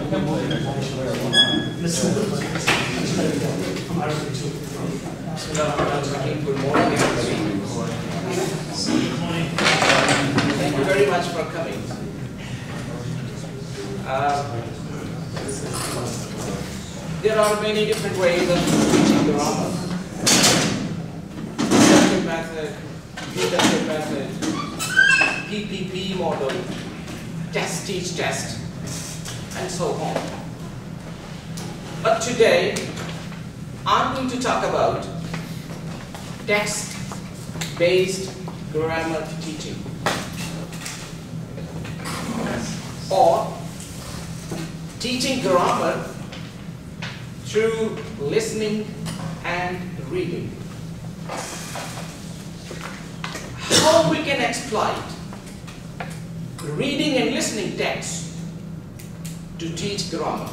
Good morning, everybody. Thank you very much for coming. There are many different ways of teaching grammar. Inductive method, deductive method, PPP model, test, teach, test, and so on. But today, I'm going to talk about text-based grammar teaching, or teaching grammar through listening and reading. How we can exploit reading and listening text to teach grammar.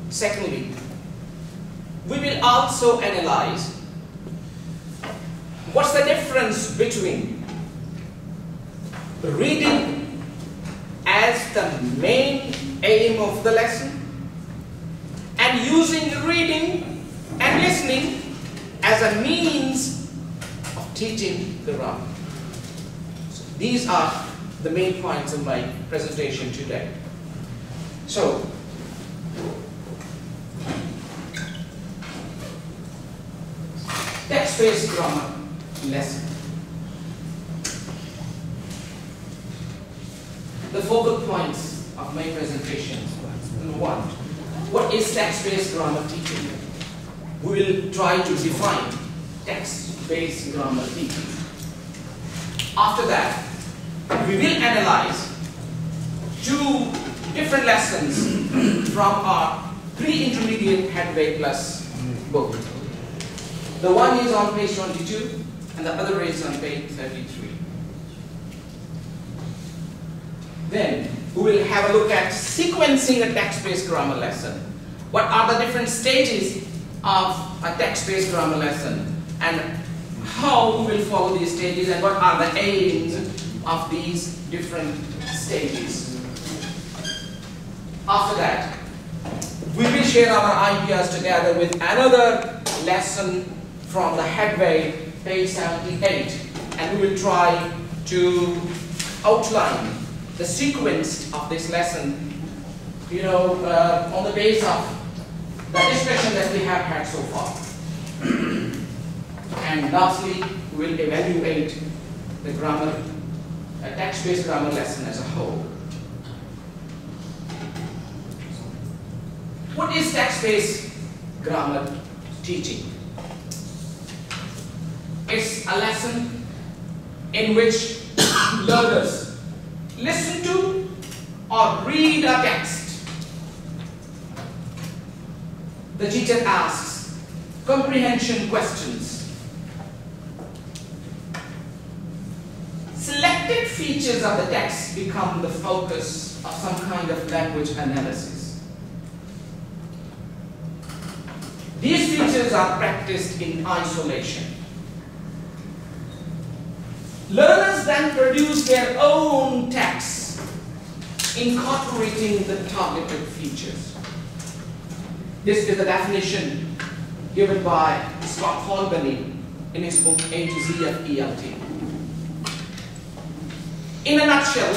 Secondly, we will also analyze what's the difference between reading as the main aim of the lesson and using reading and listening as a means of teaching the grammar. So these are the main points of my presentation today. So, text-based grammar lesson. The focal points of my presentation. Number one, what is text-based grammar teaching? We will try to define text-based grammar teaching. After that, we will analyze two different lessons from our pre-intermediate Headway Plus book. The one is on page 22 and the other is on page 33. Then we will have a look at sequencing a text-based grammar lesson. What are the different stages of a text-based grammar lesson and how we will follow these stages and what are the aims of these different stages. After that, we will share our ideas together with another lesson from the Headway, page 78, and we will try to outline the sequence of this lesson, on the basis of the discussion that we have had so far. And lastly, we will evaluate the grammar, a text-based grammar lesson as a whole. What is text-based grammar teaching? It's a lesson in which learners listen to or read a text. The teacher asks comprehension questions. Selected features of the text become the focus of some kind of language analysis. These features are practiced in isolation. Learners then produce their own texts, incorporating the targeted features. This is the definition given by Scott Holbany in his book A to Z of ELT. In a nutshell,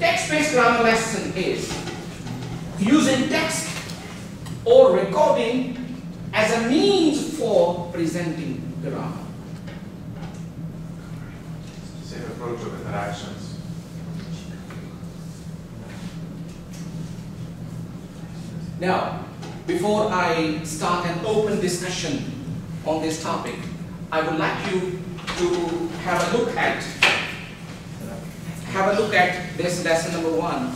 text-based grammar lesson is using text or recording as a means for presenting grammar. Same approach of interactions. Now, before I start an open discussion on this topic, I would like you to have a look at this lesson number 1.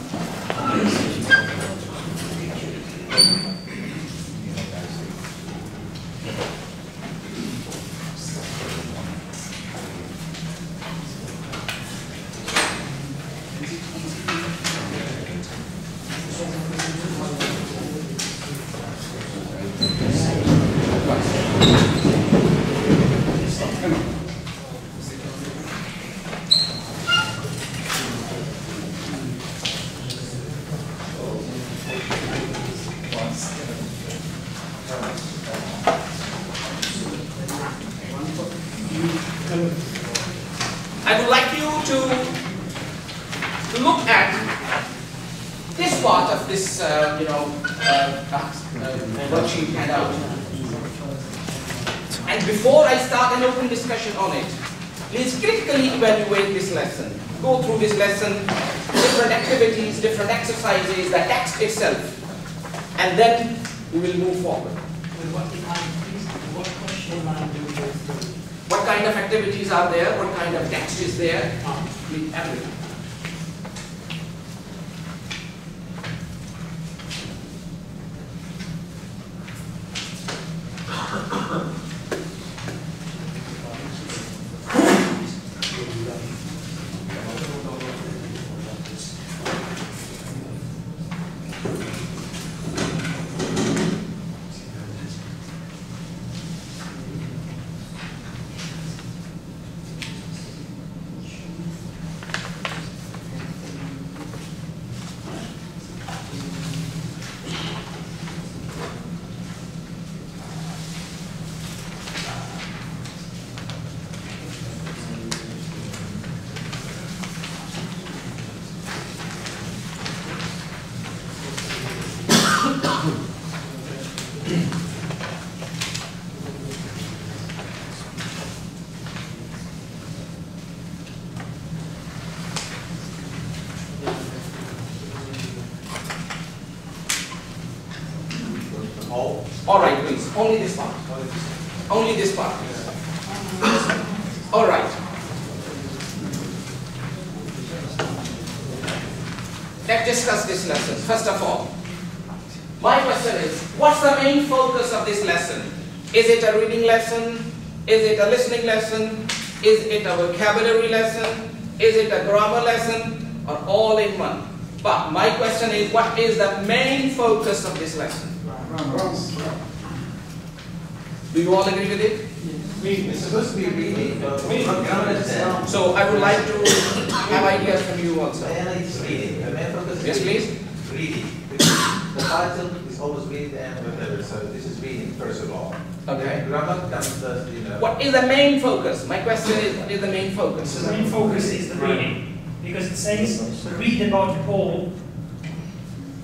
to look at this part of this, worksheet handout. And before I start an open discussion on it, please critically evaluate this lesson. Go through this lesson, different activities, different exercises, the text itself, and then we will move forward. What kind of activities are there? What kind of text is there? Everything. All right, please. Only this part. Only this part. All right. Let's discuss this lesson. First of all, my question is, what's the main focus of this lesson? Is it a reading lesson? Is it a listening lesson? Is it a vocabulary lesson? Is it a grammar lesson? Or all in one? But my question is, what is the main focus of this lesson? Do you all agree with it? It's supposed to be reading. So I would like to have ideas from you also. It's reading. The main focus Yes, is please. reading. The title is always read and whatever. So this is reading first of all. Okay. Grammar comes first, What is the main focus? My question is, what is the main focus? The main focus is the reading, because it says read about Paul.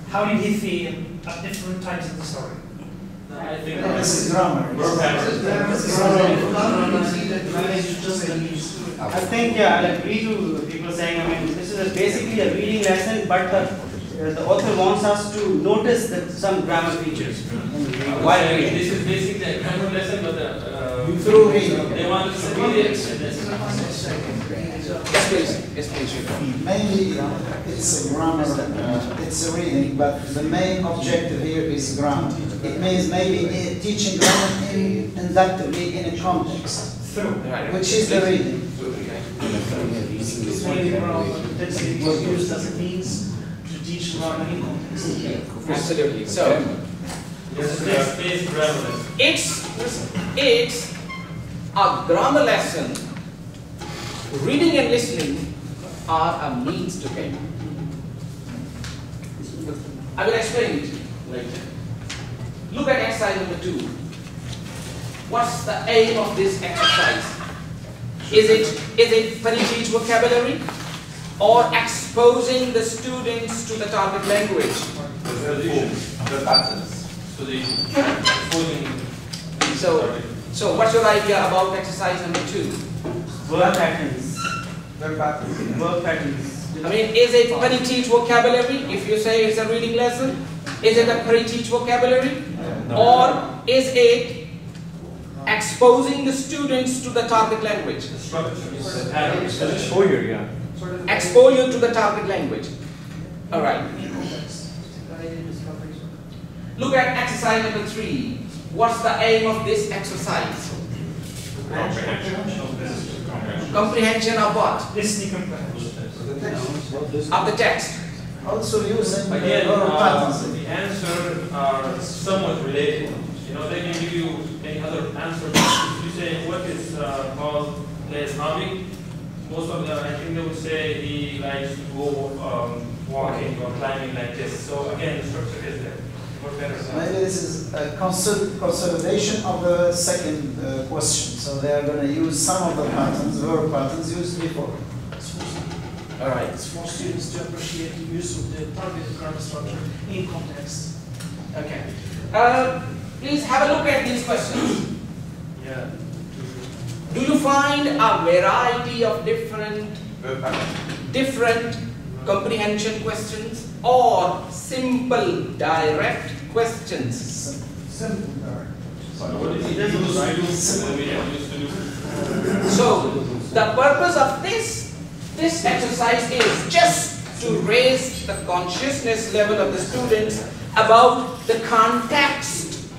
How did he feel at different times of the story? I think this is grammar. I think, yeah, I agree to people saying, I mean, this is basically a reading lesson, but the author wants us to notice that some grammar features while reading. This is basically a grammar lesson, but Through reading. they want to read it. Yes, please. Yes, please. Mainly, it's a grammar, it's a reading, but the main objective here is grammar. It means maybe teaching grammar inductively in a context, Right. which is the reading. It's mainly about this was used as a means to teach grammar in context. Absolutely. So Text-based grammar lesson. it's a grammar lesson. Reading and listening are a means to end. I will explain it later. Look at exercise number 2. What's the aim of this exercise? Is it teach vocabulary or exposing the students to the target language? The patterns. So what's your idea about exercise number 2? Verb patterns. The patterns. Verb patterns. I mean, is it teach vocabulary? If you say it's a reading lesson, is it a teach vocabulary? Or is it exposing the students to the target language? Exposure, yeah. Exposure to the target language. All right. Look at exercise number 3. What's the aim of this exercise? Comprehension of what? Listening comprehension. Of the text. Also using Again, verb patterns. the answers are somewhat related. You know, they can give you any other answer. If you say, what is Paul plays hobby? Most of them, I think they would say he likes to go walking or climbing like this. So again, the structure is there. Maybe this is a consolidation of the second question. So they are going to use some of the patterns, verb patterns used before. All right. It's for students to appreciate the use of the targeted grammar structure in context. Okay. Please have a look at these questions. Yeah. Do you find a variety of different comprehension questions or simple direct questions? Simple, direct. What is it we have used to do? So the purpose of this exercise is just to raise the consciousness level of the students about the context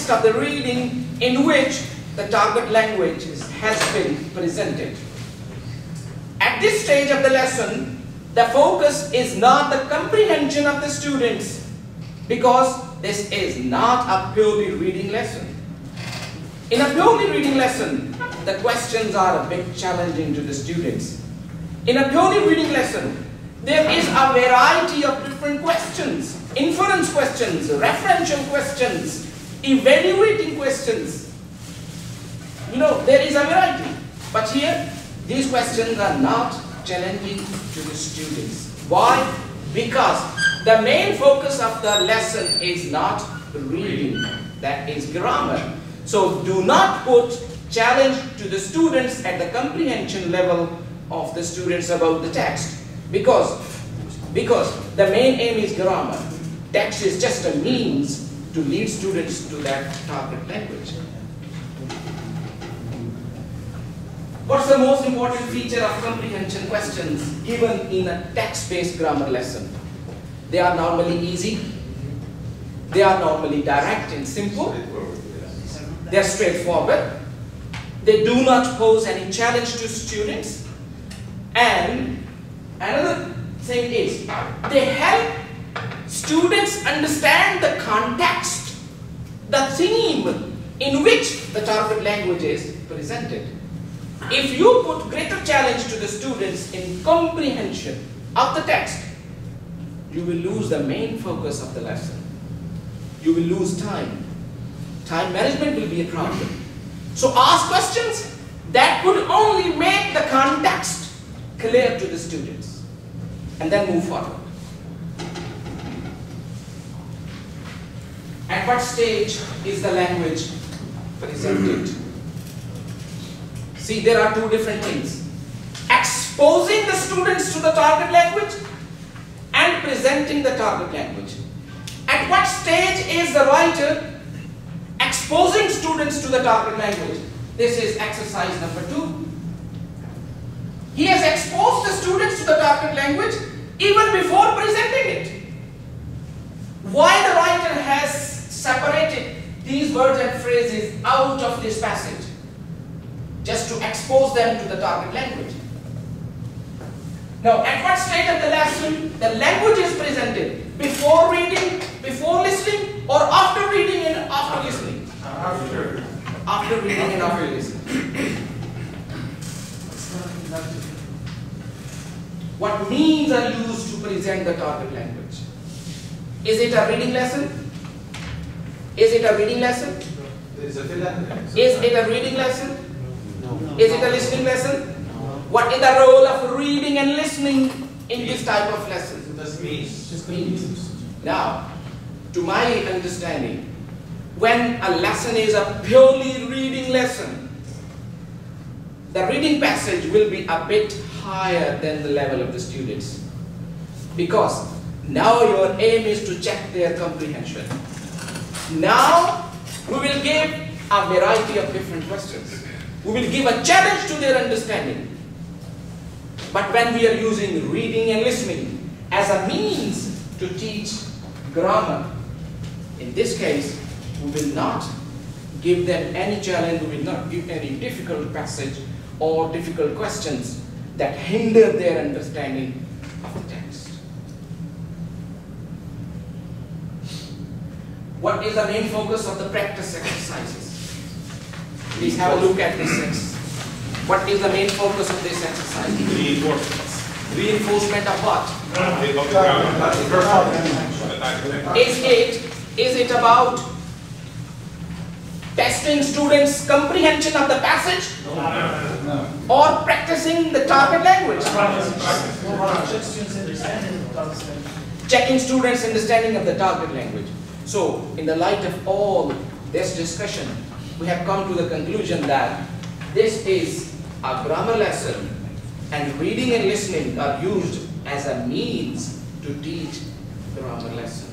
of the reading in which the target language has been presented. At this stage of the lesson, the focus is not the comprehension of the students, because this is not a purely reading lesson. In a purely reading lesson, the questions are a bit challenging to the students. In a purely reading lesson, there is a variety of different questions: inference questions, referential questions, evaluating questions. You know, there is a variety. But here, these questions are not challenging to the students. Why? Because the main focus of the lesson is not reading, that is grammar. So do not put challenge to the students at the comprehension level of the students about the text, because the main aim is grammar. Text is just a means to lead students to that target language. What's the most important feature of comprehension questions given in a text-based grammar lesson? They are normally easy, they are normally direct and simple, they are straightforward, they do not pose any challenge to students, and another thing is they help students understand the context, the theme in which the target language is presented. If you put greater challenge to the students in comprehension of the text, you will lose the main focus of the lesson. You will lose time. Time management will be a problem. So ask questions that could only make the context clear to the students, and then move forward. At what stage is the language presented? See, there are two different things: exposing the students to the target language and presenting the target language. At what stage is the writer exposing students to the target language? This is exercise number 2. He has exposed the students to the target language even before presenting it. Why the writer has separated these words and phrases out of this passage? Just to expose them to the target language. Now, at what stage of the lesson the language is presented? Before reading, before listening, or after reading and after listening? After. After reading and after listening. What means are used to present the target language? Is it a reading lesson? Is it a reading lesson? Is it a reading lesson? Is it a listening lesson? What is the role of reading and listening in this type of lesson? Just means. Just means. Now, to my understanding, when a lesson is a purely reading lesson, the reading passage will be a bit higher than the level of the students, because now your aim is to check their comprehension. Now we will give a variety of different questions. We will give a challenge to their understanding. But when we are using reading and listening as a means to teach grammar, in this case, we will not give them any challenge, we will not give any difficult passage or difficult questions that hinder their understanding of the text. What is the main focus of the practice exercises? Please have a look at this exercise. What is the main focus of this exercise? Reinforcement. Reinforcement of what? Of the Is it about testing testing students' comprehension of the passage No. or practicing the target language? Checking students' understanding of the target language. So, in the light of all this discussion, we have come to the conclusion that this is a grammar lesson and reading and listening are used as a means to teach grammar lesson.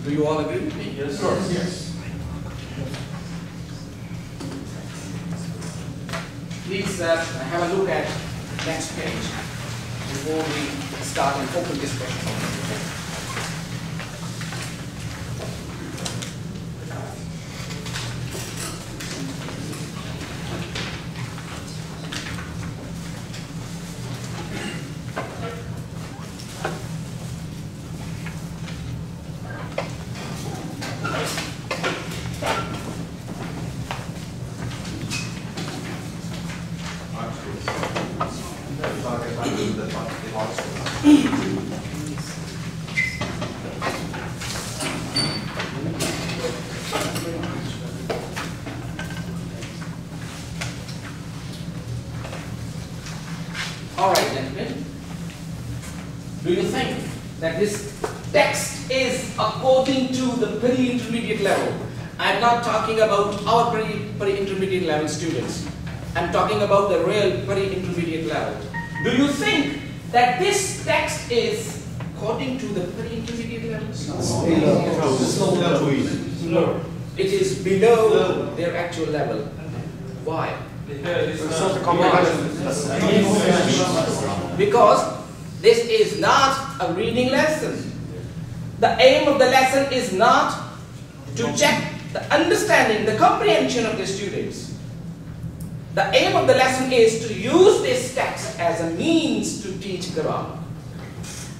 Do you all agree with me? Yes, of course. Yes. Please have a look at next page before we start an open discussion. All right, gentlemen. Do you think that this text is according to the pre-intermediate level? I'm not talking about our pre-intermediate level students. I'm talking about the real pre-intermediate level. Do you think that this text is according to the pre-intermediate level? No. It is below their actual level. Why? Because this is not a reading lesson. The aim of the lesson is not to check the understanding, the comprehension of the students. The aim of the lesson is to use this text as a means to teach grammar.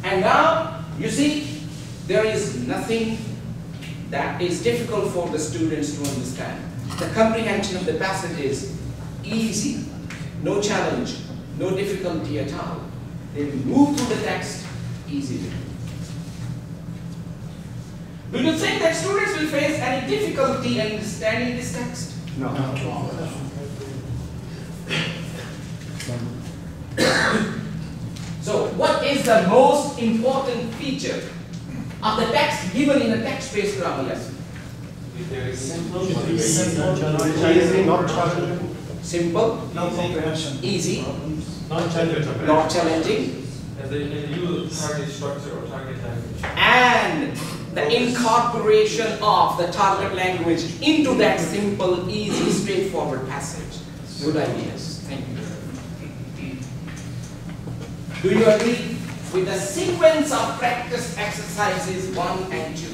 And now, you see, there is nothing that is difficult for the students to understand. The comprehension of the passage is easy, no challenge, no difficulty at all. They will move through the text easily. Do you think that students will face any difficulty in understanding this text? No. So, what is the most important feature of the text given in a text-based grammar lesson? Simple, No comprehension. easy, Not challenging. not challenging, As they use target structure or target language. and the incorporation of the target language into that simple, easy, straightforward passage. Good ideas. Thank you. Do you agree with the sequence of practice exercises 1 and 2?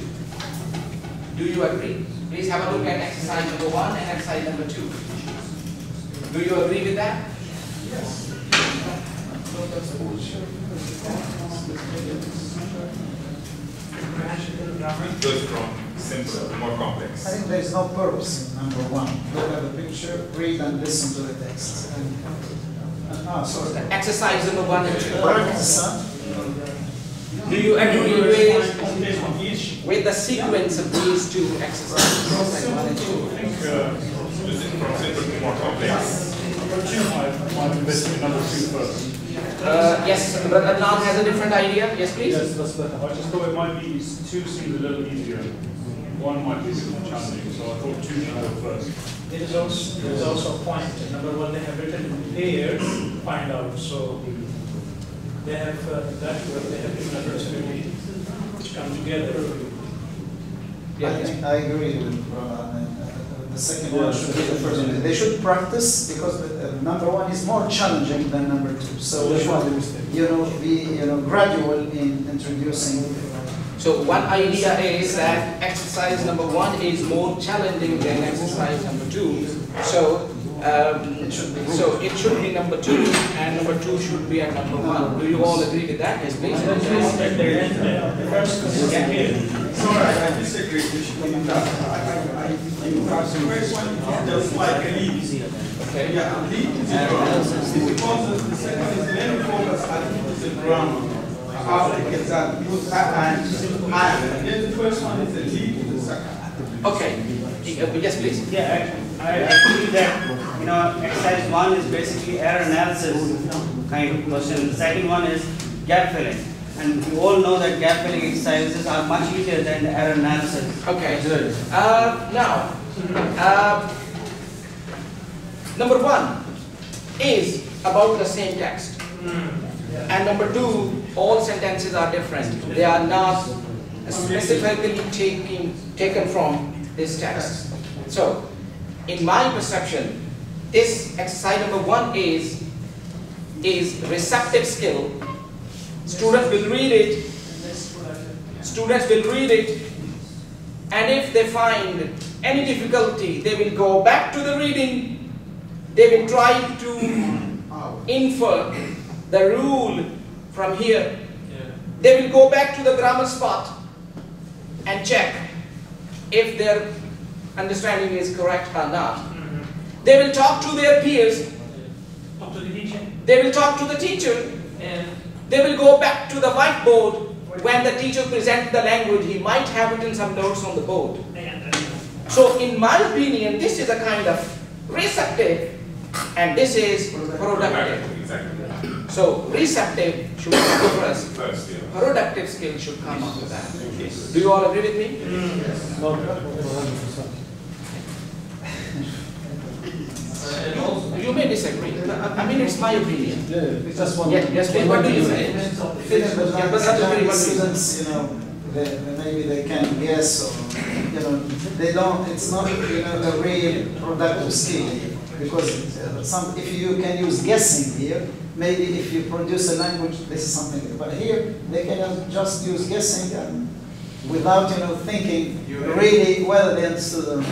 Do you agree? Please have a look at exercise number 1 and exercise number 2. Do you agree with that? Yes. Goes from simple to more complex. I think there is no purpose in number 1. Look at the picture, read and listen to the text. Sorry. Exercise number 1 and 2. Practice, huh? Do you agree with the sequence of these two exercises? Exercise 1 and 2. From simple to more complex. Might invest in number 2 first. Yes, but Adnan has a different idea. Yes, please. Yes, that's better. I just thought it might be 2 seemed a little easier. 1 might be a bit more challenging, so I thought 2 should go first. There is also a point. Number 1, they have written pairs, find out. So they have that way. They have given opportunity to come together. Yeah. I agree with the second one should be the first one. They should practice because number 1 is more challenging than number 2. So they should, be gradual in introducing. So one idea is that exercise number 1 is more challenging than exercise number 2. So it should be number 2, and number 2 should be at number 1. Do you all agree with that? Yes, please. Sorry, I disagree. Just like a lead. Okay. Yeah, lead is because the second is very focused on the grammar. How it gets out, use and then the first one is the lead to the second. Okay. Yes, please. Yeah, I I believe that, you know, exercise 1 is basically error analysis kind of question. The second one is gap filling. And you all know that gap filling exercises are much easier than the error analysis. Okay. Now, number 1 is about the same text. And number 2, all sentences are different. They are not specifically taken from this text. So, in my perception, this exercise number 1 is receptive skill. Students will read it. Students will read it, and if they find any difficulty, they will go back to the reading. They will try to infer the rule from here. They will go back to the grammar spot and check if their understanding is correct or not. They will talk to their peers. Talk to the teacher. They will talk to the teacher, and they will go back to the whiteboard. When the teacher presents the language, he might have written some notes on the board. So in my opinion, this is a kind of receptive, and this is productive. Exactly. So receptive should come first. First, yeah. Productive skill should come after that. Do you all agree with me? And also, You may disagree. I mean, it's my opinion. It's just one. Yes, please. What do you say? Yeah, but students, you know, maybe they can guess, or you know, they don't. It's not, you know, a real productive skill, because if you can use guessing here, maybe if you produce a language, this is something. But here they can just use guessing and without, you know, thinking really well they understood them.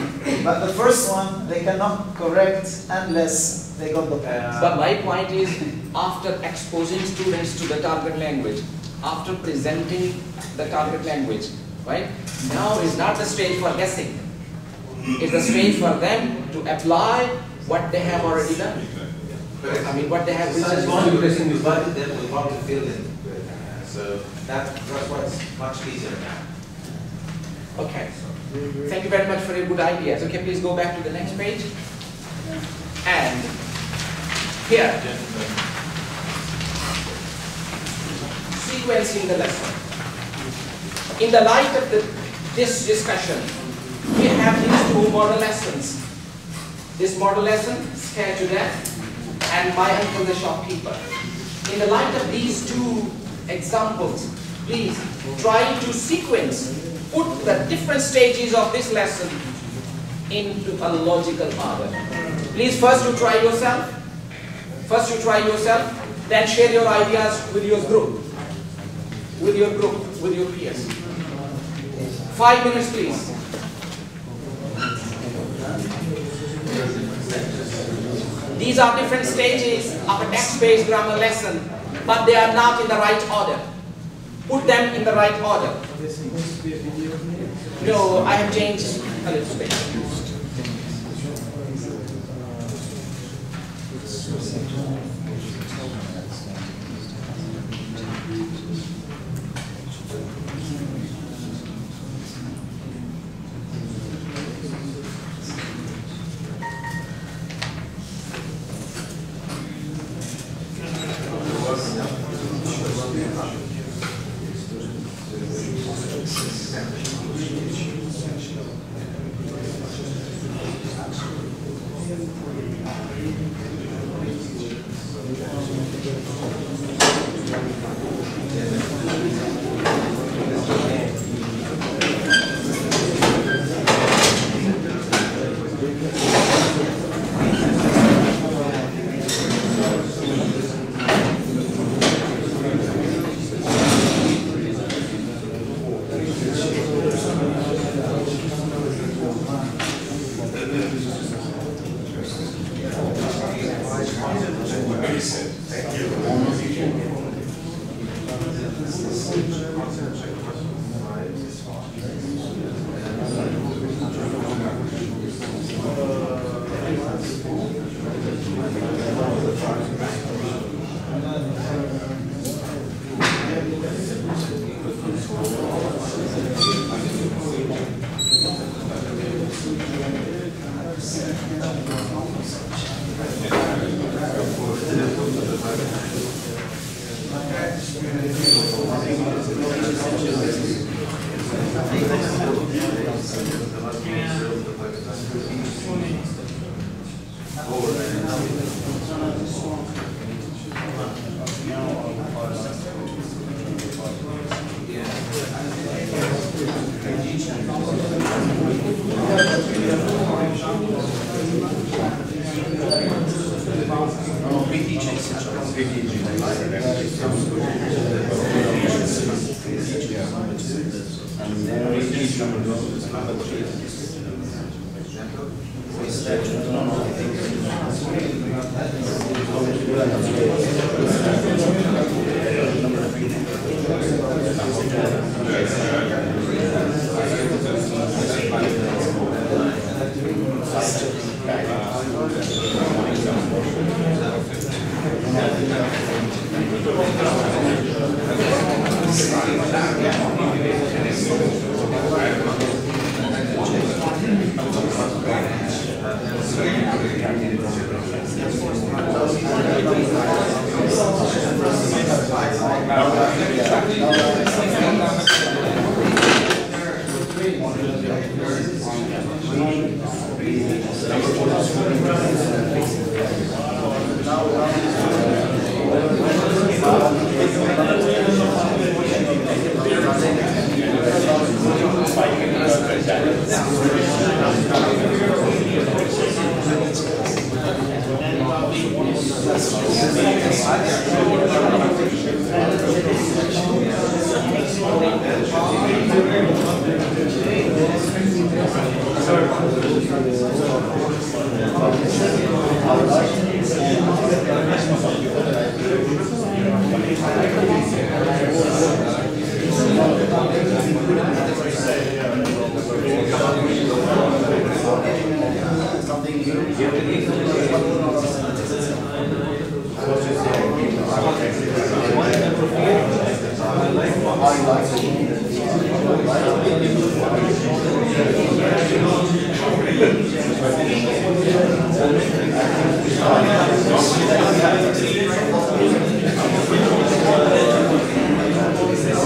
But the first one they cannot correct unless they got the point. But my point is, after exposing students to the target language, after presenting the target language, right? Now is not the stage for guessing. It's the stage for them to apply what they have already done. I mean, what they have Besides written. one question is valid, then we want to fill in. So that's why it's much easier now. Okay. Thank you very much for your good ideas. Okay, please go back to the next page. And here, sequencing the lesson. In the light of this discussion, we have these two model lessons. This model lesson, Scared to Death, and My Uncle the Shopkeeper. In the light of these two examples, please try to sequence, put the different stages of this lesson into a logical order. Please first you try yourself. First you try yourself, then share your ideas with your group. With your peers. 5 minutes please. These are different stages of a text-based grammar lesson, but they are not in the right order. Put them in the right order. No, I have changed a little bit.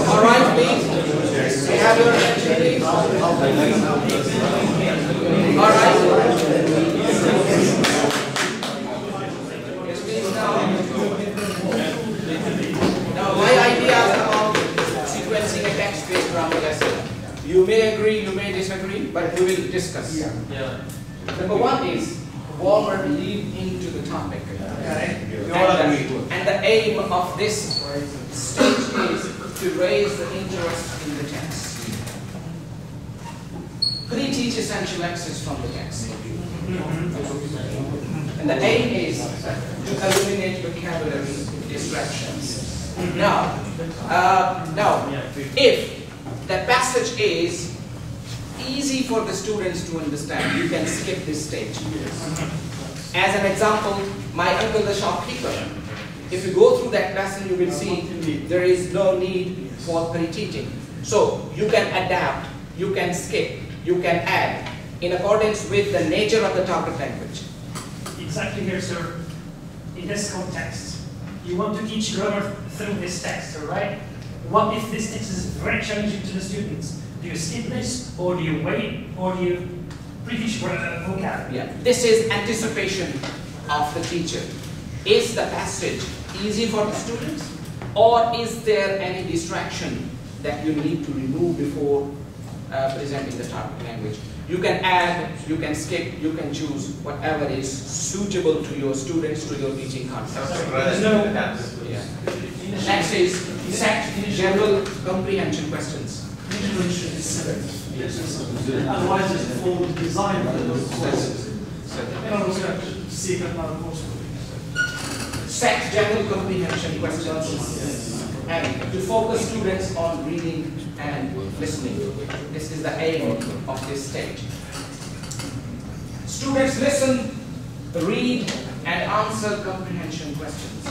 All right, please. We have your attention, please. All right. Yes, please. Now, my ideas about sequencing a text-based grammar lesson. You may agree, you may disagree, but we will discuss. Yeah. Number one is warmer lead into the topic. And the aim of this stage is to raise the interest in the text. Pre-teach essential access from the text. And the aim is to eliminate vocabulary distractions. Now, if the passage is easy for the students to understand, you can skip this stage. As an example, my uncle the shopkeeper. If you go through that lesson, you will see there is no need for pre-teaching. So you can adapt, you can skip, you can add in accordance with the nature of the target language. Exactly here, sir. In this context, you want to teach grammar through this text, all right? What if this text is very challenging to the students? Do you skip this, or do you wait, or do you pre-teach vocabulary? Yeah. This is anticipation of the teacher. Is the passage easy for the students, or is there any distraction that you need to remove before presenting the target language? You can add, you can skip, you can choose whatever is suitable to your students, to your teaching concept. Yeah. Next is set general comprehension questions. Otherwise, it's a form of design for the course. Set general comprehension questions and to focus students on reading and listening. This is the aim of this stage. Students listen, read, and answer comprehension questions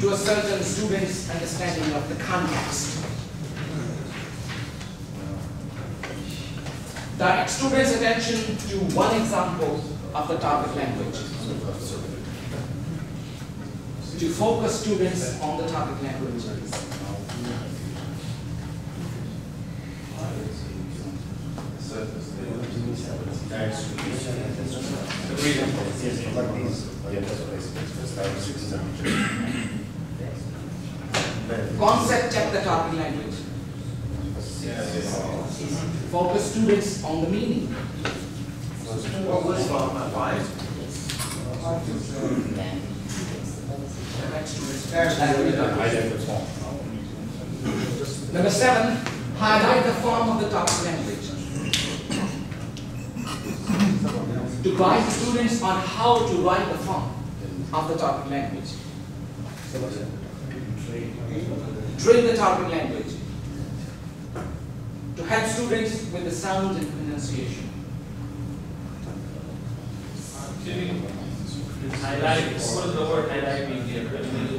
to a certain student's understanding of the context. Direct students' attention to one example of the target language. to focus students on the target language. Concept check the target language. Focus students on the meaning. What was from my wife? Number 7, highlight the form of the target language. To guide students on how to write the form of the target language. Drill the target language. To help students with the sound and pronunciation. Highlight, what does the word highlight mean here?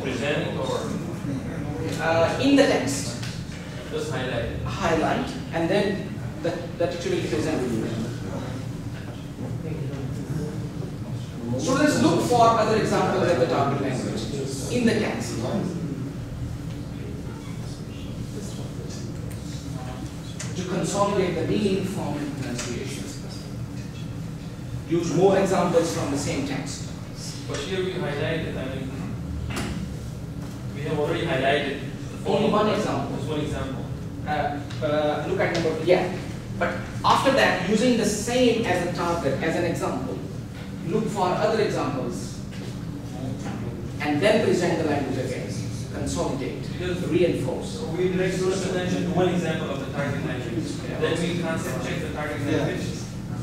Present or? In the text. Just highlight. Highlight, and then the teacher will present. Students look for other examples of the target language in the text. To consolidate the meaning, form, and pronunciation. Use more examples from the same text. But here we highlighted, I mean, we have already highlighted. Only one example. Just one example. Look at number, yeah. But after that, using the same as a target, as an example, look for other examples and then present the language again. Consolidate, reinforce. So we direct students' attention to one example of the target language. Then we concept check the target language.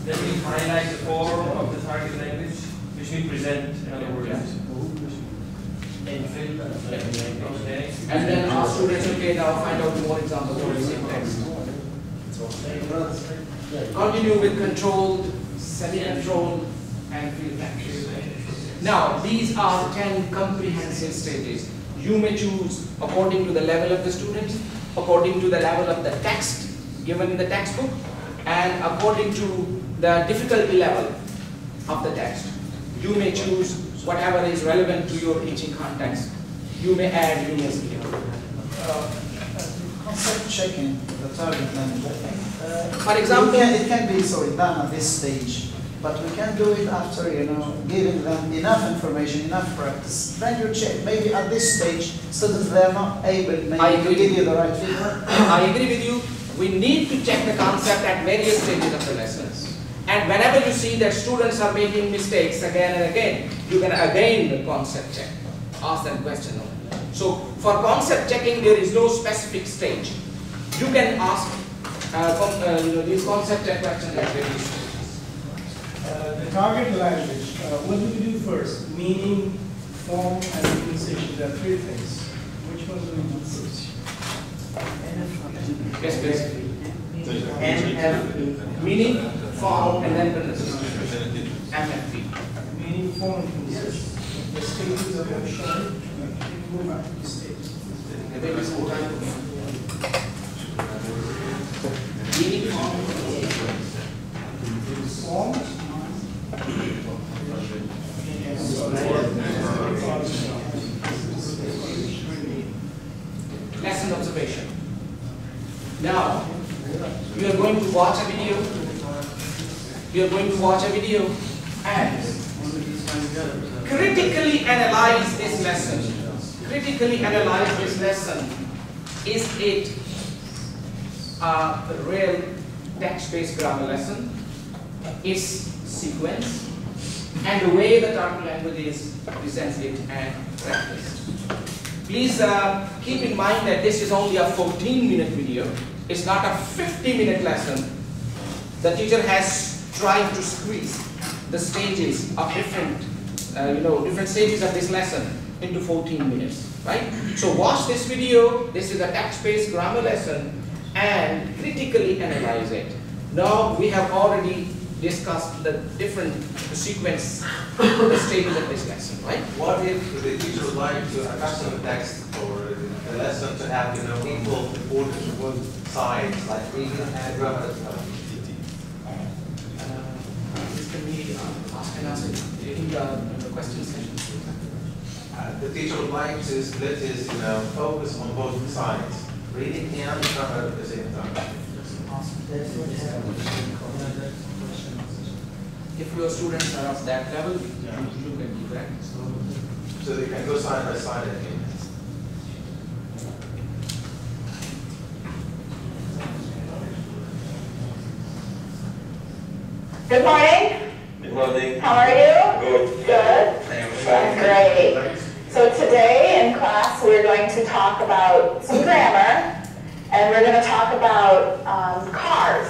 Then we highlight the form of the target language, which we present, in other words. Okay. And then ask students, okay, now find out more examples of the same text. Continue with controlled, semi-controlled, and field actions. Now, these are 10 comprehensive stages. You may choose according to the level of the student, according to the level of the text given in the textbook, and according to the difficulty level of the text. You may choose whatever is relevant to your teaching context. You may add, you may skip. Concept checking the target language. For example, it can be done at this stage, but we can do it after giving them enough information, enough practice. Then you check. Maybe at this stage, students they are not able to give you the right feedback. I agree with you. We need to check the concept at various stages of the lessons. And whenever you see that students are making mistakes again and again, you can again the concept check. Ask them question. So for concept checking, there is no specific stage. You can ask these concept check questions at various stages. The target language, what do we do first? Meaning, form, and pronunciation. There are 3 things. Which one do we do first? Yes, please. NF. Meaning, form, and then pronunciation. MFP. Meaning, form, and pronunciation. The stages of the show. Move on to the stages. There is more time. Meaning, form, and pronunciation. Form. Lesson observation. Now, we are going to watch a video. We are going to watch a video and critically analyze this lesson. Critically analyze this lesson. Is it a real text-based grammar lesson? Its sequence and the way the target language is presented and practiced. Please keep in mind that this is only a 14-minute video. It's not a 50-minute lesson. The teacher has tried to squeeze the stages of different stages of this lesson into 14 minutes, right? So watch this video. This is a text-based grammar lesson and critically analyze it. Now we have already discussed the different sequence, the stages of this lesson, right? What if the teacher would like to attach the text or the lesson to have equal importance sides like reading and grammar as well? This can be asked and answered in the question session. The teacher would like to split his, focus on both sides, reading and grammar at the same time. If your students are of that level, you can do that. So they can go side by side again. Good morning. Good morning. How are you? Good. Good. I am fine. Great. So today in class we're going to talk about some grammar, and we're going to talk about cars.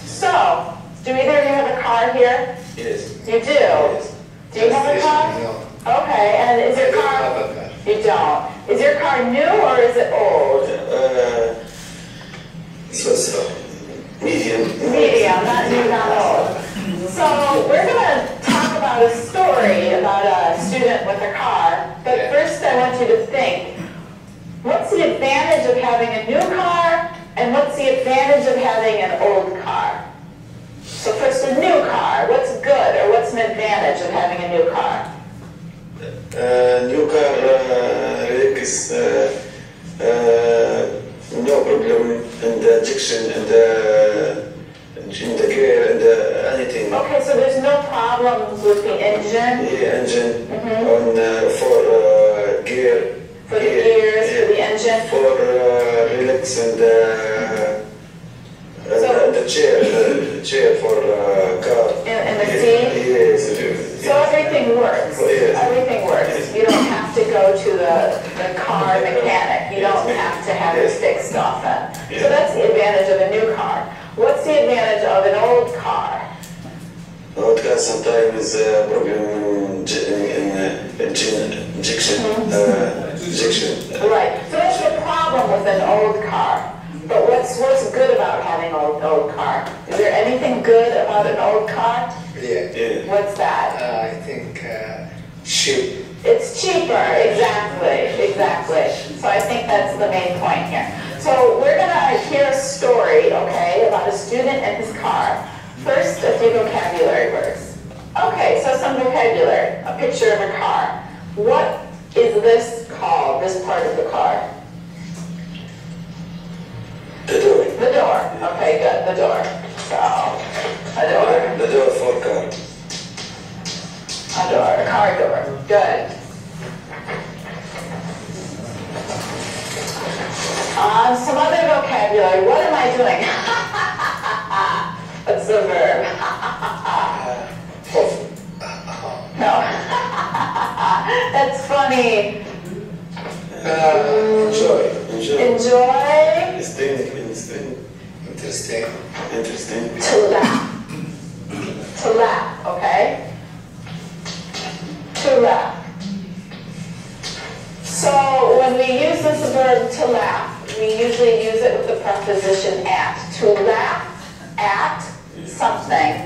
So, do either of you have a car here? Yes. You do? Yes. Do you have a car? No. Okay, and is your car? I have a car. You don't. Is your car new or is it old? So. Medium. Medium, not new, not old. So we're going to talk about a story about a student with a car, but first I want you to think, what's the advantage of having a new car, and what's the advantage of having an old car? So first, a new car, what's good, or what's an advantage of having a new car? New car is no problem in the addiction and in the gear and anything. Okay, so there's no problems with the engine? Yeah, engine on for gear. For the gears, for the engine? For relax and the chair for car. And the seat? Yes. So everything works. Yes. Everything works. You don't have to go to the car mechanic. You don't have to have it fixed often. So that's the advantage of a new car. What's the advantage of an old car? Old car sometimes problem in injection. Right. So that's the problem with an old car. But what's good about having an old car? Is there anything good about an old car? Yeah. What's that? I think cheap. It's cheaper, exactly. So I think that's the main point here. So we're going to hear a story, okay, about a student and his car. First, a few vocabulary words. Okay, so some vocabulary, a picture of a car. What is this called, this part of the car? The door. The door. Okay, good, the door. So, a door. The door for car. A door, a car door. Good. Some other vocabulary. What am I doing? What's the verb? No. That's funny. Enjoy. Interesting. To laugh. To laugh, okay? To laugh. So when we use this verb to laugh, we usually use it with the preposition at. To laugh at something.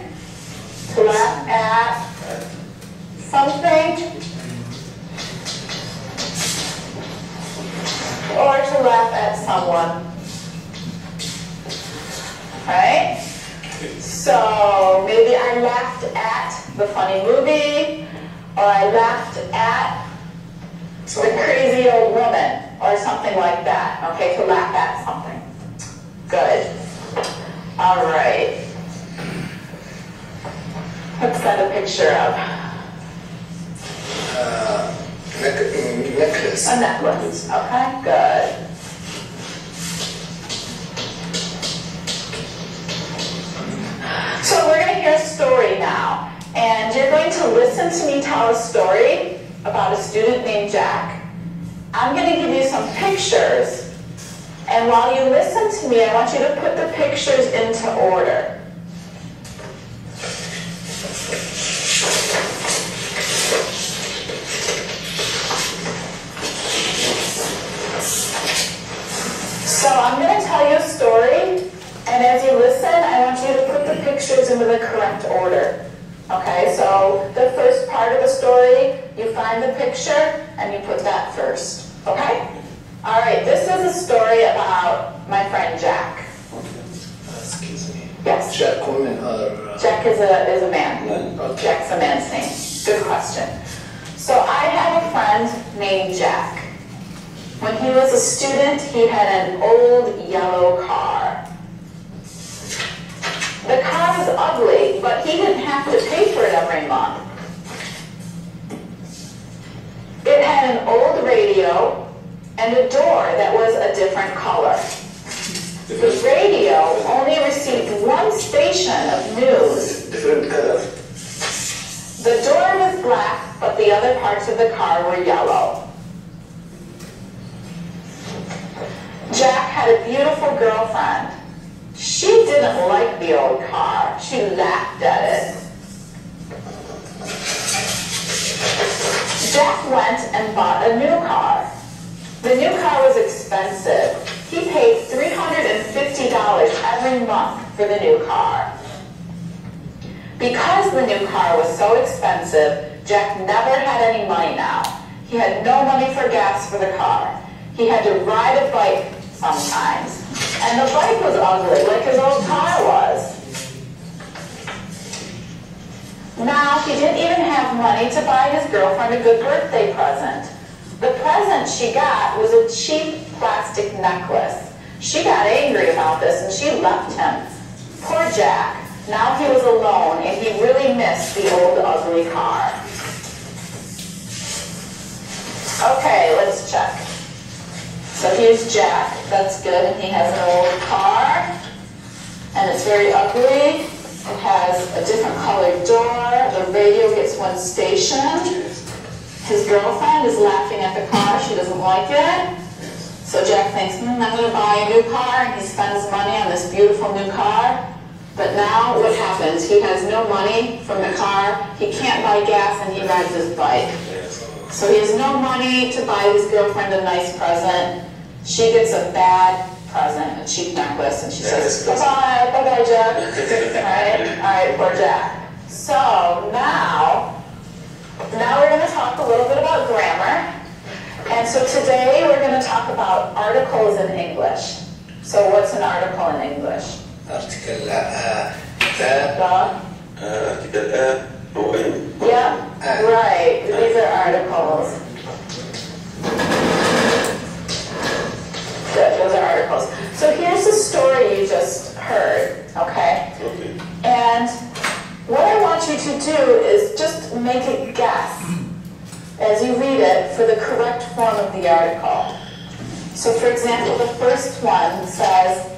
To laugh at something. Or to laugh at someone. Right? So maybe I laughed at the funny movie, or I laughed at the crazy old woman, or something like that. Okay, to laugh at something. Good. All right. What's that a picture of? Necklace. A necklace. Okay, good. So we're going to hear a story now. And you're going to listen to me tell a story about a student named Jack. I'm going to give you some pictures. And while you listen to me, I want you to put the pictures into order. So I'm going to tell you a story, and as you listen, I want you to put the pictures into the correct order. Okay, so the first part of the story, you find the picture, and you put that first. Okay? All right, this is a story about my friend Jack. Excuse me. Yes. Jack woman or... Jack is a man. Okay. Jack's a man's name. Good question. So I have a friend named Jack. When he was a student, he had an old yellow car. The car was ugly, but he didn't have to pay for it every month. It had an old radio and a door that was a different color. The radio only received one station of news. Different color. The door was black, but the other parts of the car were yellow. Jack had a beautiful girlfriend. She didn't like the old car. She laughed at it. Jack went and bought a new car. The new car was expensive. He paid $350 every month for the new car. Because the new car was so expensive, Jack never had any money now. He had no money for gas for the car. He had to ride a bike sometimes. And the bike was ugly, like his old car was. Now, he didn't even have money to buy his girlfriend a good birthday present. The present she got was a cheap plastic necklace. She got angry about this and she left him. Poor Jack. Now he was alone and he really missed the old ugly car. Okay, let's check. So here's Jack. That's good. And he has an old car. And it's very ugly. It has a different colored door. The radio gets one station. His girlfriend is laughing at the car. She doesn't like it. So Jack thinks, I'm going to buy a new car. And he spends money on this beautiful new car. But now what happens? He has no money from the car. He can't buy gas and he rides his bike. So he has no money to buy his girlfriend a nice present. She gets a bad present, a cheap necklace, and she says, bye-bye, bye-bye, Jack. All right, poor Jack. So now we're going to talk a little bit about grammar. And so today we're going to talk about articles in English. So what's an article in English? Article Yeah, right. These are articles. Good, those are articles. So here's the story you just heard, okay? And what I want you to do is just make a guess as you read it for the correct form of the article. So for example, the first one says,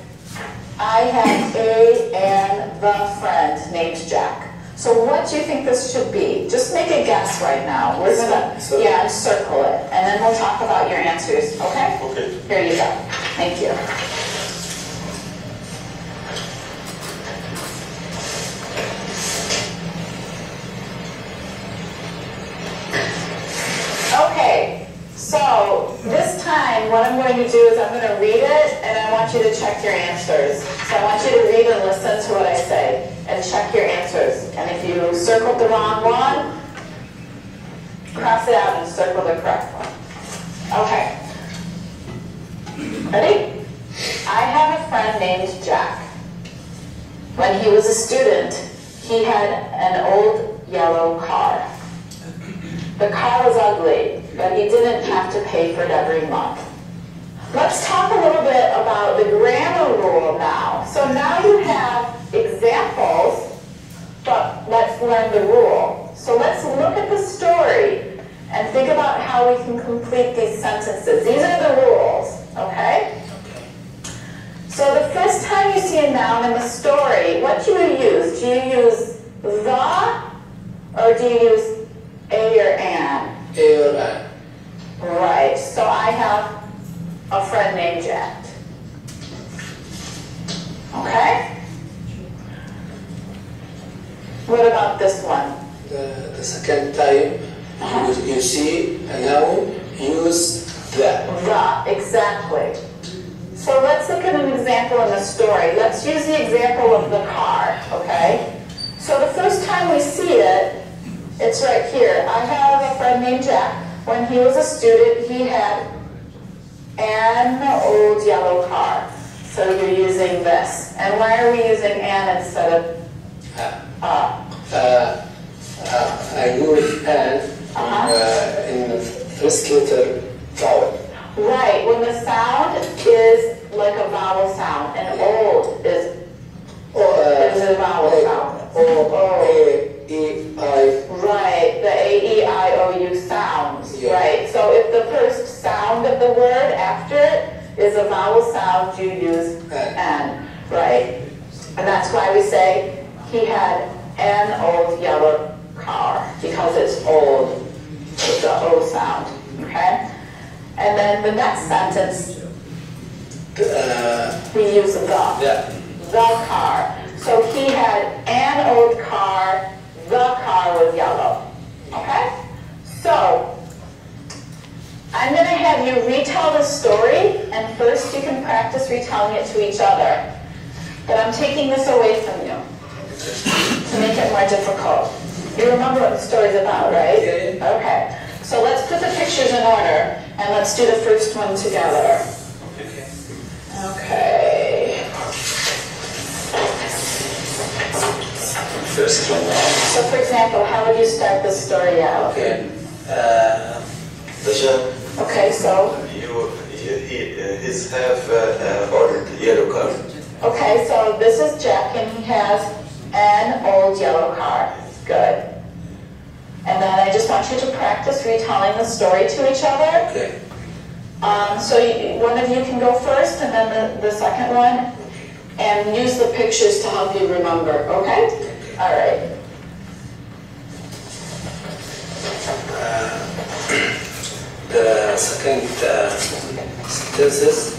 I have the friend named Jack. So what do you think this should be? Just make a guess right now. We're gonna, and circle it. And then we'll talk about your answers, okay? Okay. Here you go. Thank you. Okay, so this time what I'm going to do is I'm going to read it and I want you to check your answers. So I want you to read and listen to what I say and check your answers. And if you circled the wrong one, cross it out and circle the correct one. Okay. Ready? I have a friend named Jack. When he was a student, he had an old yellow car. The car was ugly, but he didn't have to pay for it every month. Let's talk a little bit about the grammar rule now. So now you have examples, but let's learn the rule. So let's look at the story and think about how we can complete these sentences. These are the rules, okay? So the first time you see a noun in the story, what do you use? Do you use the, or do you use a or an? A or an. Right, so I have a friend named Jack. Okay? What about this one? The second time you see a noun, use the. The, exactly. So let's look at an example in the story. Let's use the example of the car, okay? So the first time we see it, it's right here. I have a friend named Jack. When he was a student, he had an old yellow car. So you're using this. And why are we using an instead of I use an in first letter vowel. Right, when the sound is like a vowel sound, and old is a vowel sound. A-E-I. Right, the A-E-I-O-U sounds, Yeah. right? So if the first sound of the word after it is a vowel sound, you use N, right? And that's why we say he had an old yellow car, because it's old, with the O sound, okay? And then the next sentence, we use the car. So he had an old car, the car was yellow, okay? So, I'm going to have you retell the story, and first you can practice retelling it to each other. But I'm taking this away from you to make it more difficult. You remember what the story's about, right? Yeah. Okay. So let's put the pictures in order, and let's do the first one together. Okay. First one. So for example, how would you start the story out? Okay. Okay, so. His have old yellow car. Okay, so this is Jack, and he has an old yellow car. Good. And then I just want you to practice retelling the story to each other. Okay. So one of you can go first, and then the second one, and use the pictures to help you remember, okay? All right. The second sentence,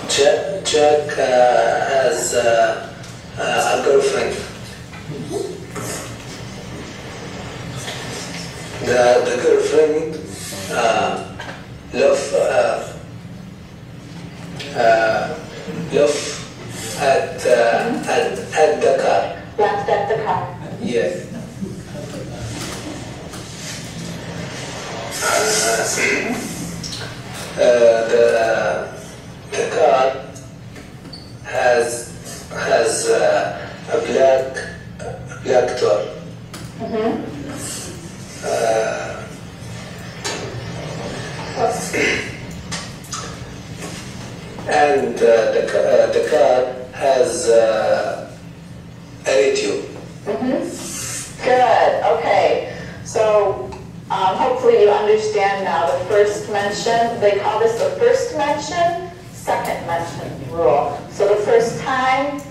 Jack has a girlfriend. The girlfriend love at the car. Left at the car. Yes. The car has a black door. And the car has a radio. Good. Okay. So hopefully you understand now the first mention. They call this the first mention, second mention rule. So the first time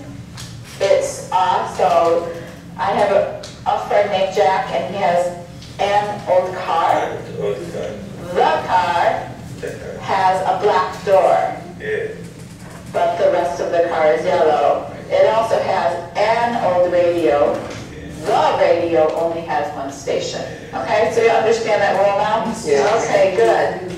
it's so I have a friend named Jack, and he has an old car. The car has a black door. But the rest of the car is yellow. It also has an old radio. The radio only has one station. Okay, so you understand that rule now? Yeah. Okay, good.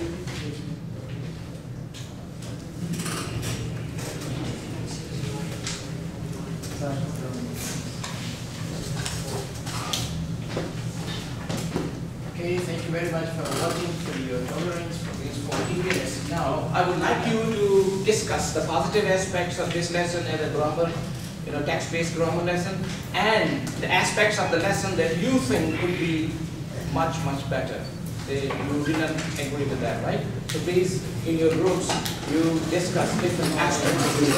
Okay, thank you very much for working, for your tolerance for these 14 minutes. Now, I would like you to discuss the positive aspects of this lesson as a grammar, text-based grammar lesson, and the aspects of the lesson that you think could be much, much better. You didn't agree with that, right? So please, in your groups, you discuss different aspects of the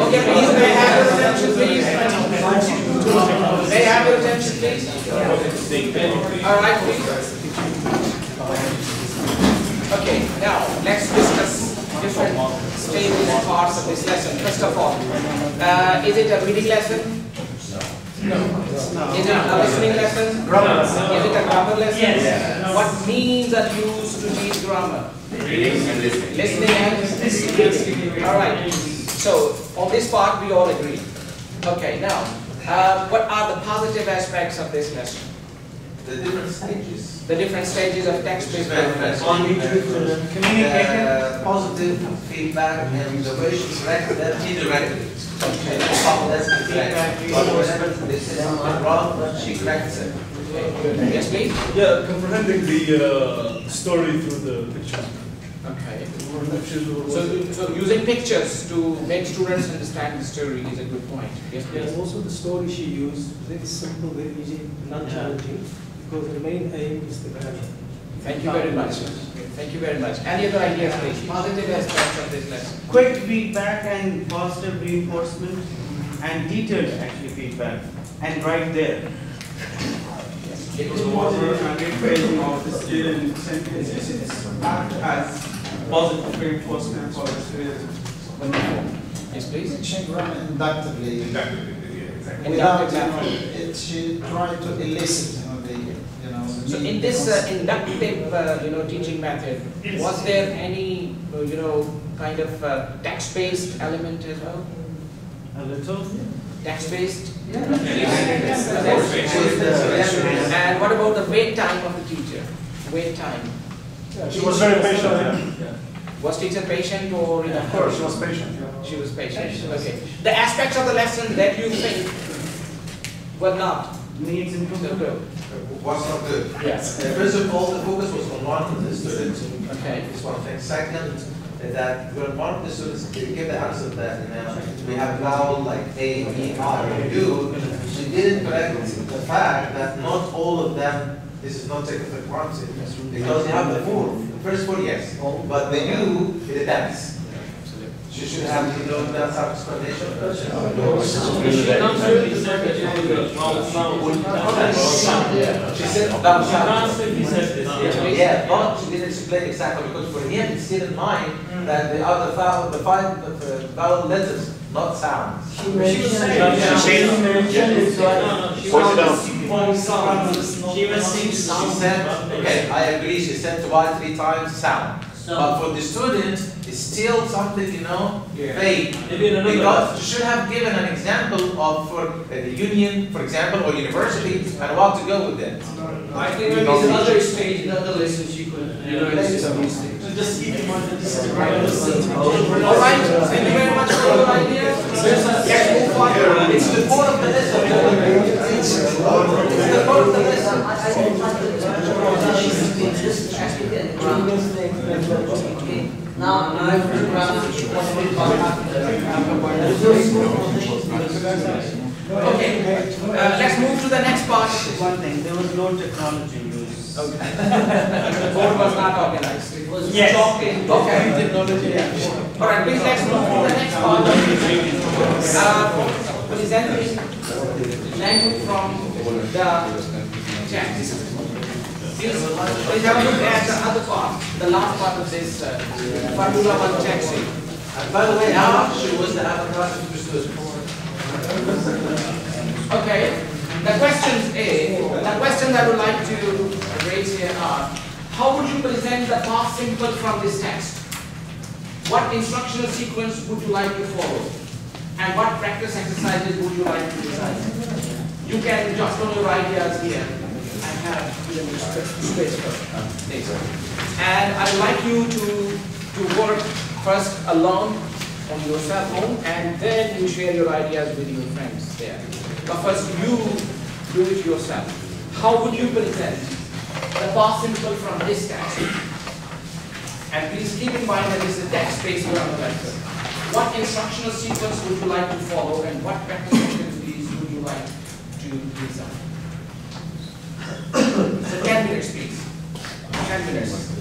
Okay, please, may I have your attention, please? May I have your attention, please? All right, please. Okay, now let's discuss different stages and parts of this lesson. First of all, is it a reading lesson? No. Is it a listening lesson? Grammar. Is it a grammar lesson? Yes. What means are used to teach grammar? Reading and listening. Listening and listening. All right. So on this part, we all agree. Okay. Now, what are the positive aspects of this lesson? The different stages. The different stages of text-based learning. Communicating, positive feedback, and the way she corrected that indirectly. Okay. That's the feedback. But whenever they say something wrong, she corrects it. Yes, please. Yeah, comprehending the story through the pictures. Okay. So using pictures to make students understand the story is a good point. Yes, please. And also the story she used, very simple, very easy, non-challenging, because the main aim is the grammar. Thank you very much. Thank you very much. Any other ideas, please? Positive aspects of this lesson. Quick feedback and positive reinforcement and detailed actually feedback and right there. It was water and rephrasing of the student sentences act as positive reinforcement for the student. Yes, please. She grammar inductively. Inductively, yeah, exactly. Without, she tried to elicit, So in this inductive, teaching method, was there any, kind of text-based element as well? A little. Text-based? Yeah. And what about the wait time of the teacher? Wait time. Yeah, she was very patient. Yeah. Was teacher patient or in a hurry? She was patient. Yeah. She was patient. Okay. The aspects of the lesson that you think were not needs improvement. Was not good. Yes. First of all, the focus was on one of the students. Okay. This one thing. Second, that when one of the students gave the answer that we have vowel like A, E, R, U, she didn't correct the fact that not all of them, this is not taken for granted. Because you have the first four, yes, but the U, it depends. She should have known that some explanation. She said down south. Yeah, but she didn't explain exactly because for him it's still in mind that the other vowel, the five vowel letters, not sounds. She was saying. She said, okay, I agree. She said twice, 3 times sound. But for the student, it's still something, vague. Because you should have given an example of for the union, for example, or university, and what to go with that. I think maybe it's another stage, another lesson she could, Just keep in mind that this is a great lesson. All right, thank you very much for your ideas. Let's move forward. It's the core of the lesson. It's the core of the lesson. Okay, let's move to the next part. One thing, there was no technology used. Okay. The board was not organized. It was talking technology. All right, please let's move to the next part. Presenting language from the text. Please have a look at the other part, the last part of this Formula 1 taxi. By the way, how she was the avatar of the student? Okay, the questions I would like to raise here are, how would you present the past simple from this text? What instructional sequence would you like to follow? And what practice exercises would you like to design? You can just on your ideas here and have space for this. And I'd like you to work first alone on your cell phone, and then you share your ideas with your friends there. But first you do it yourself. How would you present the past simple from this text? And please keep in mind that this is a text-based grammar lecture. What instructional sequence would you like to follow, and what practice activities would you like to design? So 10 minutes, please. 10 minutes.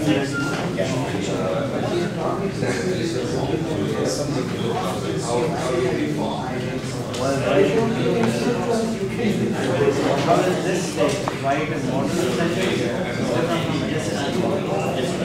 How is this state, right, and modern sentence different from this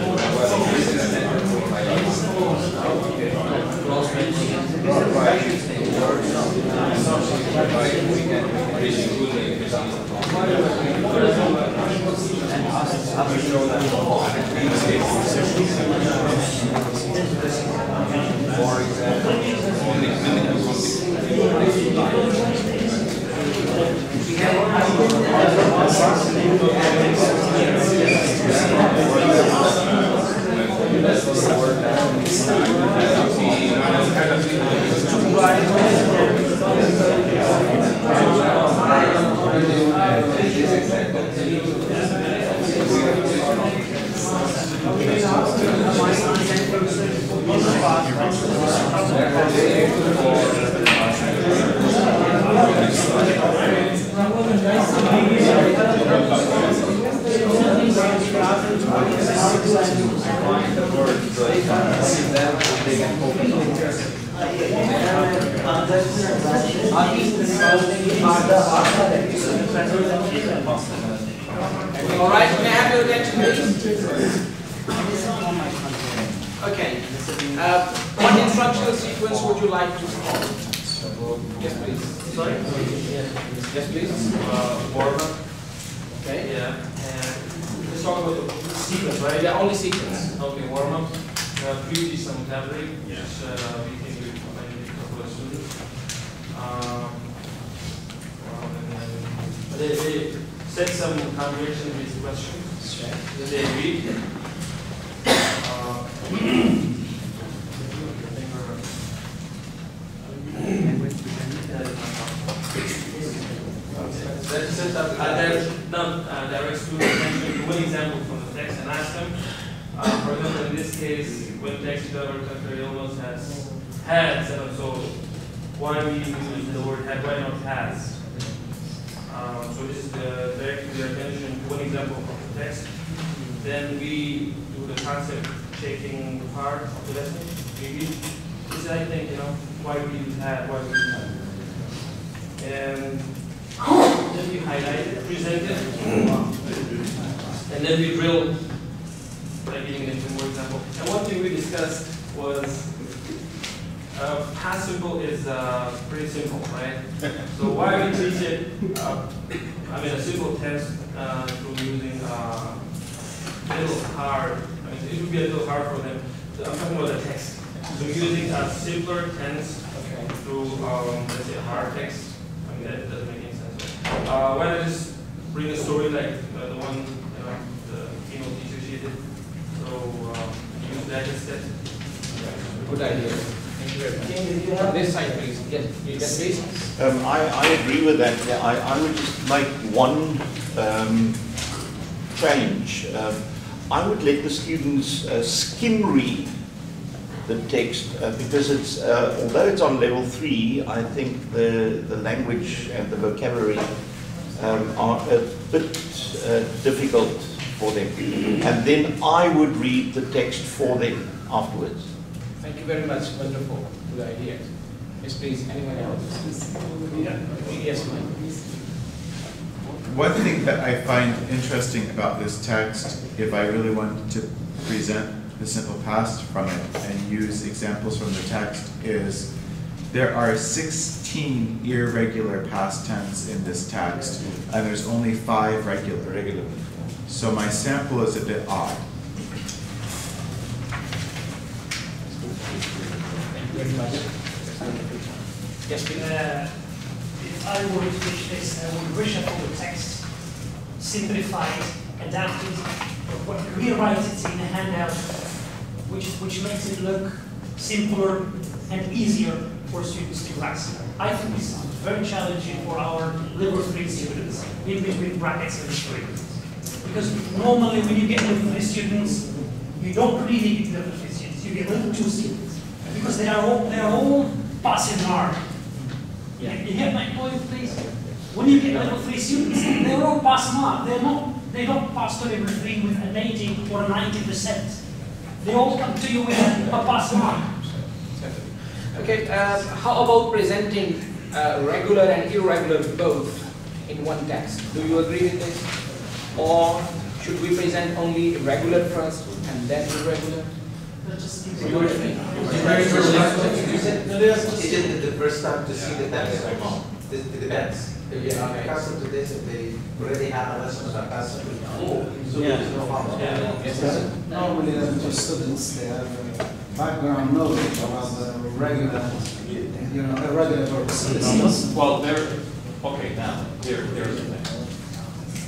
All right, may I have your attention, please? Okay. What instructional sequence would you like to follow? Yes, please. Sorry? Yes, please. Warm up. Okay. Yeah. And let's talk about the sequence, right? Yeah, only sequence. Okay, warm up. Previously some vocabulary, which we think we might need a couple of students. They set some comprehension-based questions that they read. Direct student attention to one example from the text and ask them. For example, in this case, when text cover almost has had, so why we use the word had, why not has? So this is the direct their attention to one example from the text. Then we do the concept checking part of the lesson. Maybe this is, I think, why we use had, why we use had. And then we highlight it, present it, and then we drill by giving them some more example. And one thing we discussed was past simple is pretty simple, right? So why we treat it, a simple tense through using a little hard. It would be a little hard for them. I'm talking about the text. So using a simpler tense through, let's say, a hard text. That doesn't make any sense. Why not just bring a story like the one the female teacher she did? So use that instead. Good idea. Thank you very much. This side, please. Yes, please. I agree with that. I would just make one change. I would let the students skim read the text because it's although it's on level 3, I think the language and the vocabulary are a bit difficult for them, and then I would read the text for them afterwards. Thank you very much. Wonderful. Good idea. Yes, please. Anyone else? Yes, Mike. One thing that I find interesting about this text, if I really wanted to present the simple past from it and use examples from the text, is there are 16 irregular past tense in this text, and there's only 5 regular. So my sample is a bit odd. Thank you very much. Yes, please. If I were to teach this, I would reshuffle the text, simplify it, adapt it, rewrite it in a handout, which makes it look simpler and easier for students to grasp. I think this is very challenging for our level 3 students, in between brackets and strings. Because normally when you get level 3 students, you don't really get level 3 students, you get level 2 students. Because they are all passing mark. You get my point, please? When you get level 3 students, they're all pass mark. They're not they don't pass to level 3 with an 80 or a 90%. They all come to you with a pass mark. Okay, how about presenting regular and irregular both in one text? Do you agree with this? Or should we present only regular first and then irregular? Is it the first time to see the text or not? It depends. If you're not accustomed to this, if they already have a lesson about accustomed to so there's no problem. Normally, to students, they have background knowledge about the regular, irregular verbs. Well, okay, now, here's the thing.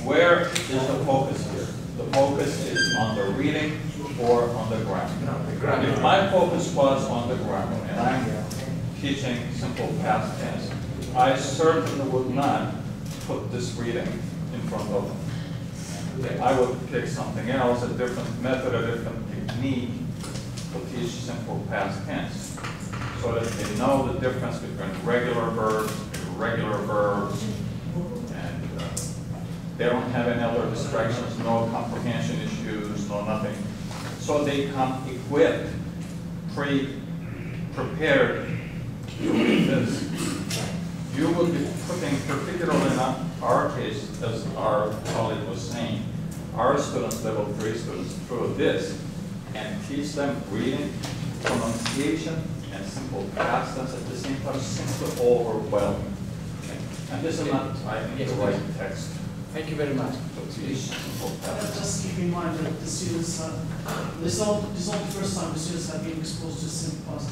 Where is the focus here? The focus is on the reading or on the grammar. If my focus was on the grammar and I'm teaching simple past tense, I certainly would not put this reading in front of them. I would pick something else, a different method, a different technique to teach simple past tense, so that they know the difference between regular verbs, irregular verbs, and they don't have any other distractions, no comprehension issues, no nothing. So they come equipped, prepared to read this. You will be putting, particularly in our case, as our colleague was saying, our students, level 3 students, through this, and teach them reading, pronunciation, and simple past tense at the same time, simply overwhelming. And this is not, I think, the right text. Thank you very much. Just keep in mind that the students this is not the first time the students have been exposed to simple past.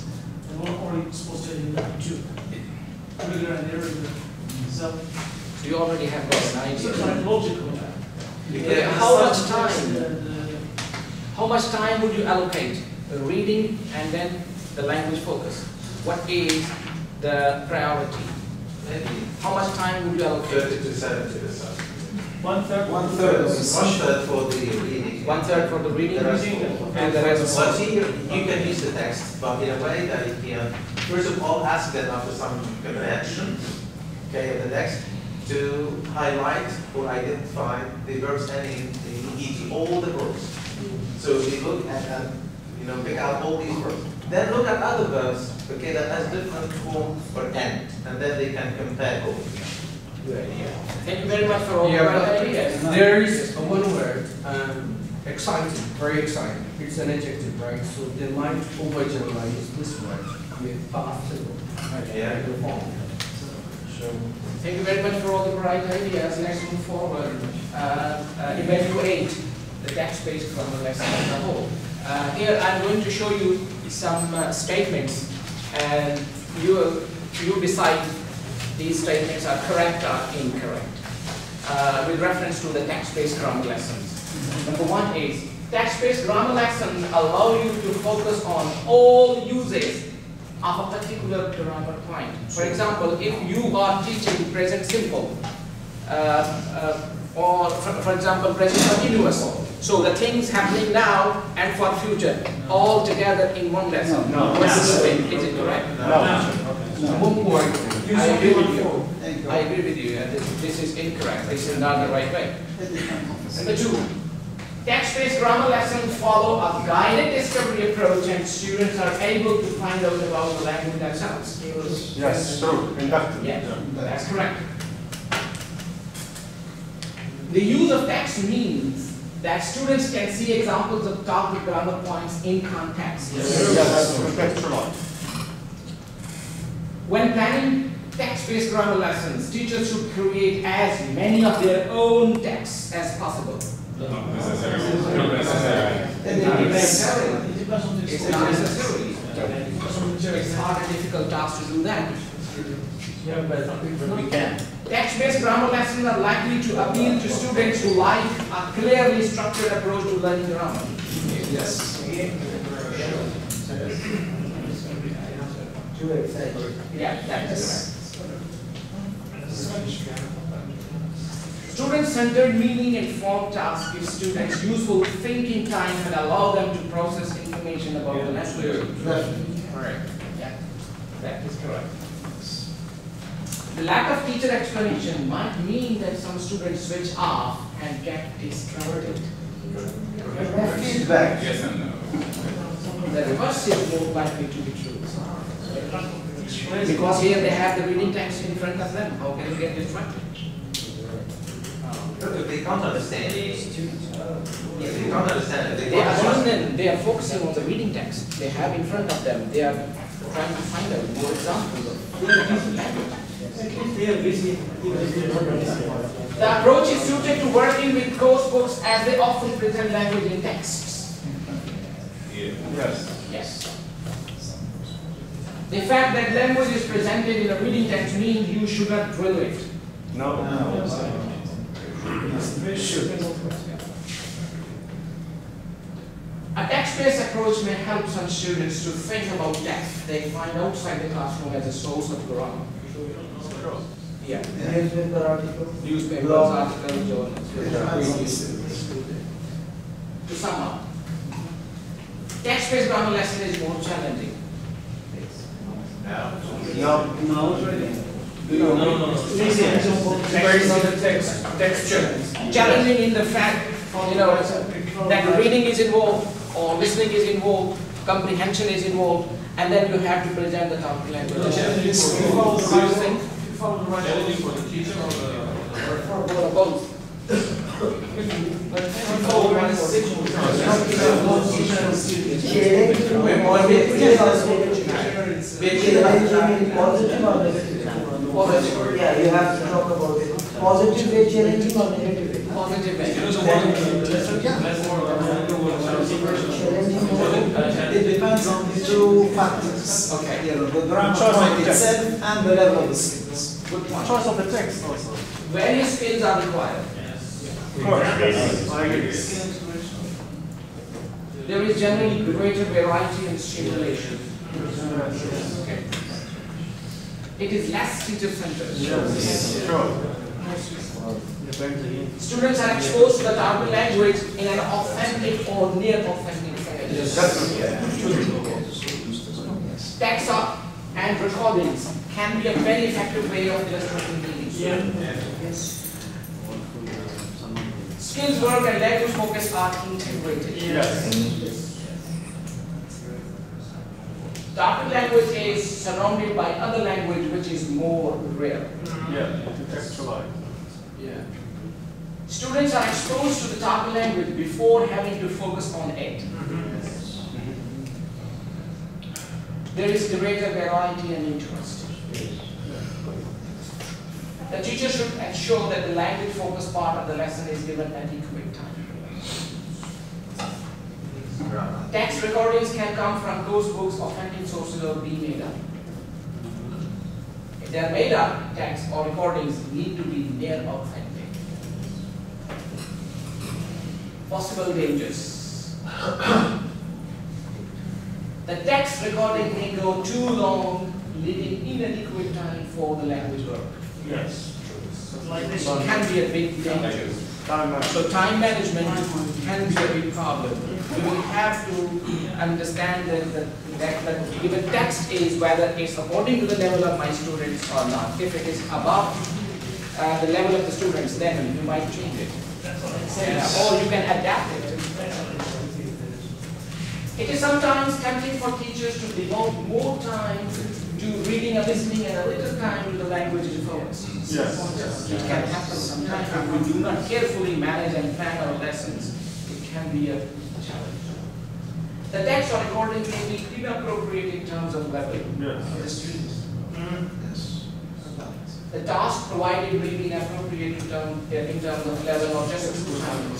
They were already exposed to it in level 2. Regular and irregular. So you already have got an idea. It's quite logical. How much time would you allocate the reading and then the language focus? What is the priority? How much time would you allocate? 30 to 70%. One-third. One-third for the reading. One-third for the reading, and the rest. But here, you can use the text, but in a way that you can, first of all, ask them after some comprehension, okay, of the text, to highlight or identify the verbs ending in e.g. all the verbs. So you look at, pick out all these verbs. Then look at other verbs, okay, that has different form or end, and then they can compare both. Thank you very much for all your ideas. There is a one word, exciting, very exciting. It's an adjective, right? So they might overgeneralize this word with past simple. Thank you very much for all the bright ideas. Let's move forward. Evaluate the text-based grammar lesson as a whole. Here I'm going to show you some statements, and you decide these statements are correct or incorrect with reference to the text-based grammar lessons. Number one is, text-based grammar lessons allow you to focus on all uses of a particular grammar point. For example, if you are teaching present simple, or for example, present continuous, so the things happening now and for future, all together in one lesson. No. Is it correct? No. One point. I agree with you. I agree with you. This is incorrect. This is not the right way. Number two, text-based grammar lessons follow a guided discovery approach, and students are able to find out about the language themselves. Yes, true. Inductive. Yeah, that's correct. The use of text means that students can see examples of target grammar points in context. Yes, contextual. When planning text-based grammar lessons, teachers should create as many of their own texts as possible. Not necessarily. Not necessarily. It's not necessarily. It's hard and difficult task to do that. Yeah, but we can. Text-based grammar lessons are likely to appeal to students who like a clearly structured approach to learning grammar. Yes. Yeah, that's Student-centered meaning-informed tasks give students useful thinking time and allow them to process information about the language. Correct. Yeah, that is correct. The lack of teacher explanation might mean that some students switch off and get distracted. Feedback. Yes and no. The reverse is more likely to be true. Because here they have the reading text in front of them. How can you get distracted? If they can't understand, if they can't understand, They are focusing on the reading text they have in front of them. They are trying to find out more examples of language. The approach is suited to working with course books as they often present language in texts. Yes. Yes. The fact that language is presented in a reading text means you should not drill it. No. A text-based approach may help some students to think about text they find outside the classroom as a source of grammar. Yeah. Newspaper article. Newspapers, Blog. articles, journals. To sum up, text-based grammar lesson is more challenging. No. Based on the texture. Challenging in the fact, that reading is involved, or listening is involved, comprehension is involved, and then you have to present the topic language. Challenging for the teacher or both. Yeah, you have to talk about it. Positive way challenging or negative way? Positive way. It depends on the two factors. Okay. The grammar point itself and the level of the skills. Good point. Choice of the text also. Various skills are required. Of course. There is generally greater variety in stimulation. Okay. It is less teacher-centered. Students are exposed to the target language in an authentic or near authentic fashion. Text and recordings can be a very effective way of illustrating meanings. Skills work and language focus are integrated. Target language is surrounded by other language which is more rare. Textualize. Students are exposed to the target language before having to focus on it. There is greater variety and interest. The teacher should ensure that the language focused part of the lesson is given adequate time. Text recordings can come from course books, authentic sources, or be made up. If they are made up, text or recordings need to be near authentic. Possible dangers. The text recording may go too long, leaving inadequate time for the language work. Yes. Like this can be a big danger. So time management can be a big problem. You will have to understand that if a text is whether it's according to the level of my students or not. If it is above the level of the students, then you might change it. Or you can adapt it. It is sometimes tempting for teachers to devote more time to reading and listening and a little time to the language focus. It can happen sometimes if we do not carefully manage and plan our lessons. It can be a challenge. The text or recording may be inappropriate in terms of level of the students. The task provided may be inappropriate in terms of level or just time.